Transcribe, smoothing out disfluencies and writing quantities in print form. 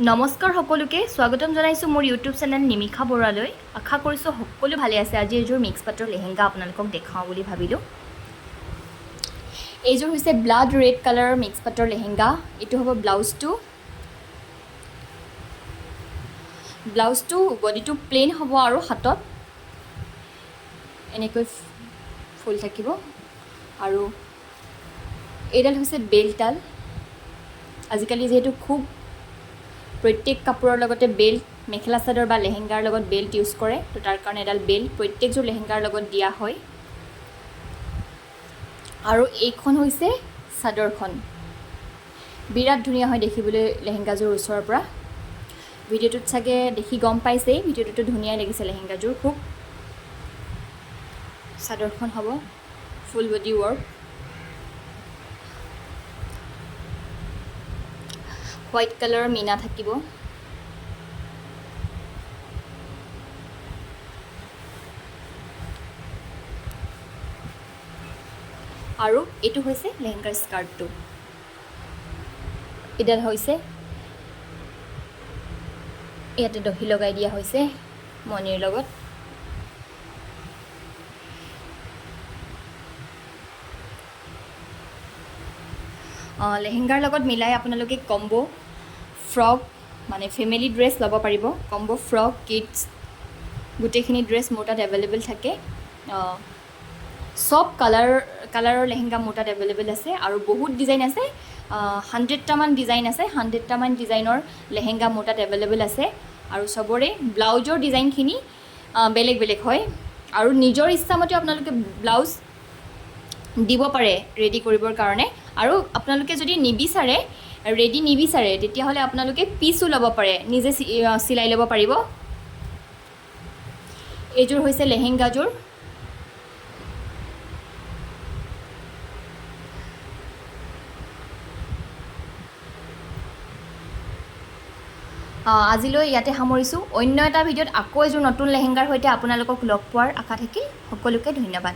নমস্কাৰ সকলোকে স্বাগতম জনাইছোঁ মোৰ ইউটিউব চেনেল নিমিষা বৰুৱালৈ। আশা কৰিছোঁ সকলো ভালে আছে। আজি এযোৰ মিক্স পাটৰ লেহেংগা আপোনালোকক দেখাওঁ বুলি ভাবিলোঁ। এইযোৰ হৈছে ব্লাড ৰেড কালাৰৰ মিক্স পাটৰ লেহেংগা। এইটো হ'ব ব্লাউজটো বডিটো প্লেইন হ'ব আৰু হাতত এনেকৈ ফুল থাকিব। আৰু এইডাল হৈছে বেল্টডাল। আজিকালি যিহেতু খুব প্ৰত্যেক কাপোৰৰ লগতে বেল্ট, মেখেলা চাদৰ বা লেহেংগাৰ লগত বেল্ট ইউজ কৰে, তো তাৰ কাৰণে এডাল বেল্ট প্ৰত্যেকযোৰ লেহেংগাৰ লগত দিয়া হয়। আৰু এইখন হৈছে চাদৰখন। বিৰাট ধুনীয়া হয় দেখিবলৈ লেহেংগাযোৰ ওচৰৰ পৰা। ভিডিঅ'টোত চাগে দেখি গম পাইছেই, ভিডিঅ'টোতো ধুনীয়াই লাগিছে লেহেংগাযোৰ খুব। চাদৰখন হ'ব ফুল বডি ৱৰ্ক। হোৱাইট কালাৰৰ মীনা থাকিব। আৰু এইটো হৈছে লেহেংগাৰ স্কাৰ্টটো। এডাল হৈছে ইয়াতে দহি লগাই দিয়া হৈছে মণিৰ লগত। লেহেংগাৰ লগত মিলাই আপোনালোকে কম্বো ফ্ৰক মানে ফেমিলি ড্ৰেছ ল'ব পাৰিব। কম্বো ফ্ৰক, কিডছ গোটেইখিনি ড্ৰেছ মোৰ তাত এভেইলেবল থাকে। চব কালাৰৰ লেহেংগা মোৰ তাত এভেইলেবল আছে আৰু বহুত ডিজাইন আছে। 100টামান ডিজাইন আছে। 100টামান ডিজাইনৰ লেহেংগা মোৰ তাত এভেইলেবল আছে। আৰু চবৰে ব্লাউজৰ ডিজাইনখিনি বেলেগ বেলেগ হয়। আৰু নিজৰ ইচ্ছামতে আপোনালোকে ব্লাউজ দিব পাৰে ৰেডি কৰিবৰ কাৰণে। আৰু আপোনালোকে যদি ৰেডি নিবিচাৰে তেতিয়াহ'লে আপোনালোকে পিচো ল'ব পাৰে, নিজে চিলাই ল'ব পাৰিব। এইযোৰ হৈছে লেহেংগাযোৰ। আজিলৈ ইয়াতে সামৰিছোঁ। অন্য এটা ভিডিঅ'ত আকৌ এযোৰ নতুন লেহেংগাৰ সৈতে আপোনালোকক লগ পোৱাৰ আশা থাকিল। সকলোকে ধন্যবাদ।